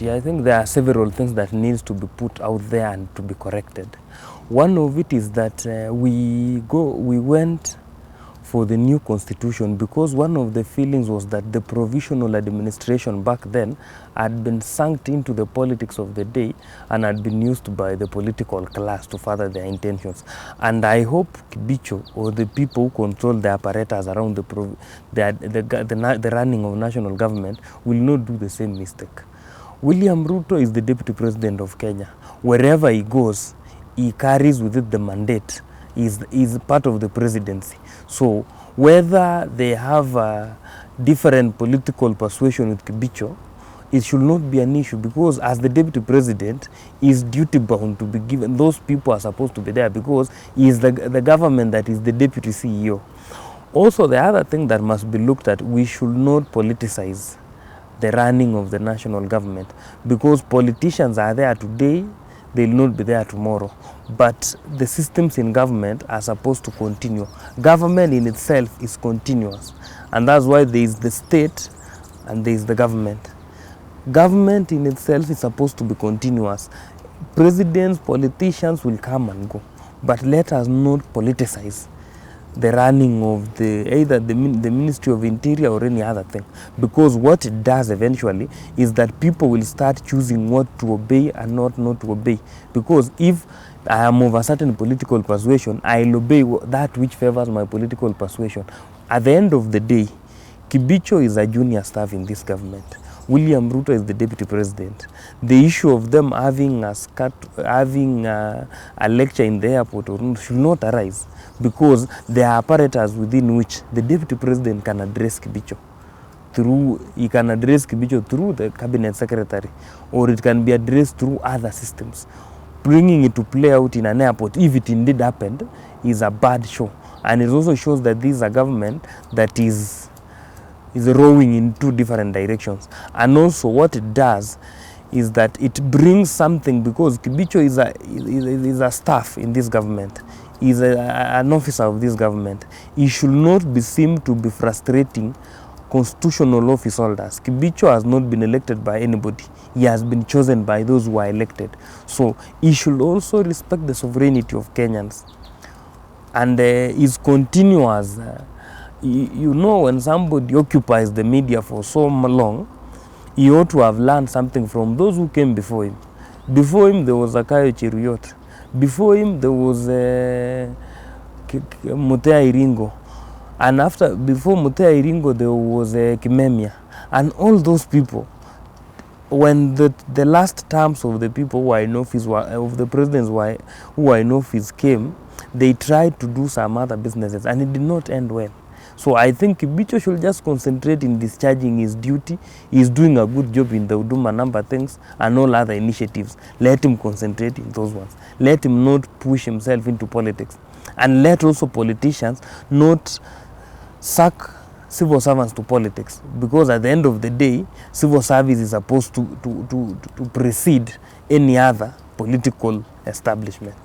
I think there are several things that needs to be put out there and to be corrected. One of it is that we went for the new constitution because one of the feelings was that the provisional administration back then had been sunk into the politics of the day and had been used by the political class to further their intentions. And I hope Kibicho or the people who control the apparatus around the running of national government will not do the same mistake. William Ruto is the deputy president of Kenya. Wherever he goes, he carries with it the mandate. Is part of the presidency. So whether they have a different political persuasion with Kibicho, it should not be an issue because as the deputy president, he is duty bound to be given. Those people are supposed to be there because he is the government that is the deputy CEO. Also, the other thing that must be looked at, we should not politicize the running of the national government because politicians are there today, they will not be there tomorrow. But the systems in government are supposed to continue. Government in itself is continuous. And that's why there is the state and there is the government. Government in itself is supposed to be continuous. Presidents, politicians will come and go. But let us not politicize the running of either the Ministry of Interior or any other thing. Because what it does eventually is that people will start choosing what to obey and not to obey. Because if I am of a certain political persuasion, I'll obey that which favors my political persuasion. At the end of the day, Kibicho is a junior staff in this government. William Ruto is the deputy president. The issue of them having a lecture in the airport should not arise because there are apparatus within which the deputy president can address Kibicho. He can address Kibicho through the cabinet secretary, or it can be addressed through other systems. Bringing it to play out in an airport, if it indeed happened, is a bad show. And it also shows that this is a government that is rowing in two different directions. And also what it does is that it brings something, because Kibicho is a staff in this government, is an officer of this government. He should not be seen to be frustrating constitutional office holders. Kibicho has not been elected by anybody. He has been chosen by those who are elected. So he should also respect the sovereignty of Kenyans. And is continuous. You know, when somebody occupies the media for so long, he ought to have learned something from those who came before him. Before him, there was Akayo Chiruyot. Before him, there was Mutea Iringo. And before Mutea Iringo, there was Kimemia. And all those people, when the last terms of the people who are in office, of the presidents who are in office came, they tried to do some other businesses, and it did not end well. So I think Kibicho should just concentrate in discharging his duty. He's doing a good job in the Huduma number things and all other initiatives. Let him concentrate in those ones. Let him not push himself into politics. And let also politicians not suck civil servants to politics. Because at the end of the day, civil service is supposed to precede any other political establishment.